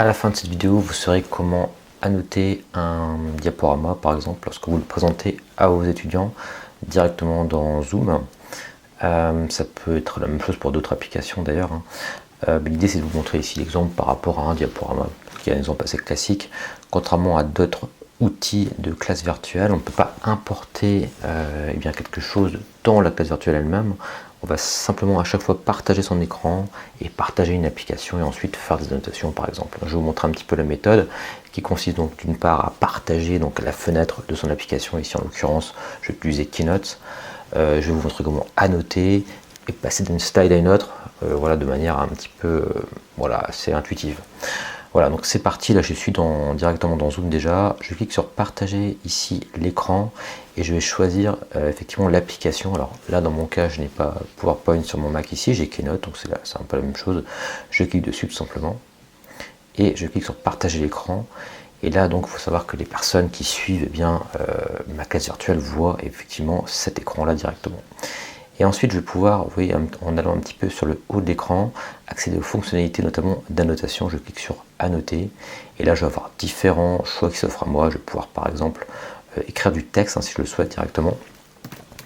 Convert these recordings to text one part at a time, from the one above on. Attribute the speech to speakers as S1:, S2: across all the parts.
S1: À la fin de cette vidéo, vous saurez comment annoter un diaporama, par exemple, lorsque vous le présentez à vos étudiants directement dans Zoom. Ça peut être la même chose pour d'autres applications d'ailleurs. L'idée, c'est de vous montrer ici l'exemple par rapport à un diaporama, qui est un exemple assez classique. Contrairement à d'autres outils de classe virtuelle, on ne peut pas importer quelque chose dans la classe virtuelle elle-même. On va simplement à chaque fois partager son écran et partager une application et ensuite faire des annotations par exemple. Je vais vous montrer un petit peu la méthode qui consiste donc d'une part à partager donc la fenêtre de son application. Ici en l'occurrence, je vais utiliser Keynote. Je vais vous montrer comment annoter et passer d'une slide à une autre, de manière un petit peu assez intuitive. Voilà, donc c'est parti, là je suis directement dans Zoom déjà. Je clique sur partager ici l'écran et je vais choisir effectivement l'application. Alors là dans mon cas je n'ai pas PowerPoint sur mon Mac ici, j'ai Keynote, donc c'est un peu la même chose. Je clique dessus tout simplement et je clique sur partager l'écran. Et là donc il faut savoir que les personnes qui suivent ma classe virtuelle voient effectivement cet écran là directement. Et ensuite, je vais pouvoir, vous voyez, en allant un petit peu sur le haut de l'écran, accéder aux fonctionnalités, notamment d'annotation. Je clique sur Annoter. Et là, je vais avoir différents choix qui s'offrent à moi. Je vais pouvoir, par exemple, écrire du texte, si je le souhaite directement.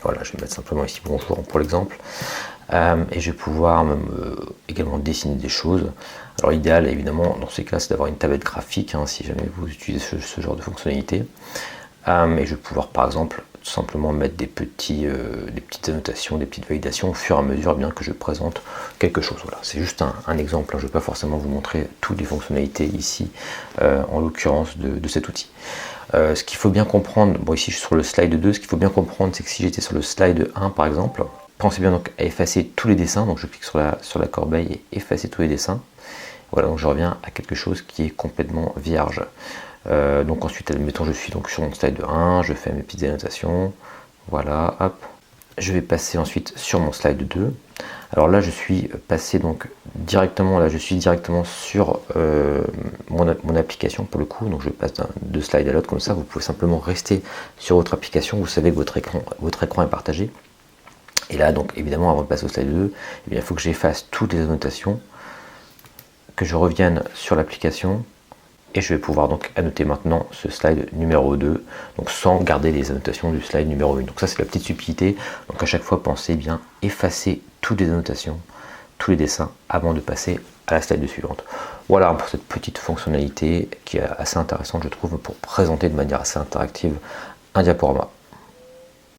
S1: Voilà, je vais mettre simplement ici bonjour pour l'exemple. Et je vais pouvoir également dessiner des choses. Alors, l'idéal, évidemment, dans ces cas, c'est d'avoir une tablette graphique, si jamais vous utilisez ce genre de fonctionnalité. Et je vais pouvoir, par exemple, tout simplement mettre des petites annotations, des petites validations au fur et à mesure que je présente quelque chose. Voilà, c'est juste un exemple, je ne vais pas forcément vous montrer toutes les fonctionnalités ici, en l'occurrence de cet outil. Ce qu'il faut bien comprendre, ici je suis sur le slide 2, ce qu'il faut bien comprendre, c'est que si j'étais sur le slide 1 par exemple, pensez bien donc à effacer tous les dessins, donc je clique sur la corbeille et effacer tous les dessins. Voilà, donc je reviens à quelque chose qui est complètement vierge. Donc ensuite, admettons, je suis donc sur mon slide 1, je fais mes petites annotations, voilà, hop. Je vais passer ensuite sur mon slide 2. Alors là, je suis passé donc directement, sur mon application pour le coup, donc je passe de slide à l'autre comme ça. Vous pouvez simplement rester sur votre application, vous savez que votre écran est partagé. Et là, donc évidemment, avant de passer au slide 2, il faut que j'efface toutes les annotations, que je revienne sur l'application. Et je vais pouvoir donc annoter maintenant ce slide numéro 2, donc sans garder les annotations du slide numéro 1. Donc ça c'est la petite subtilité. Donc à chaque fois pensez bien effacer toutes les annotations, tous les dessins avant de passer à la slide suivante. Voilà pour cette petite fonctionnalité qui est assez intéressante je trouve pour présenter de manière assez interactive un diaporama.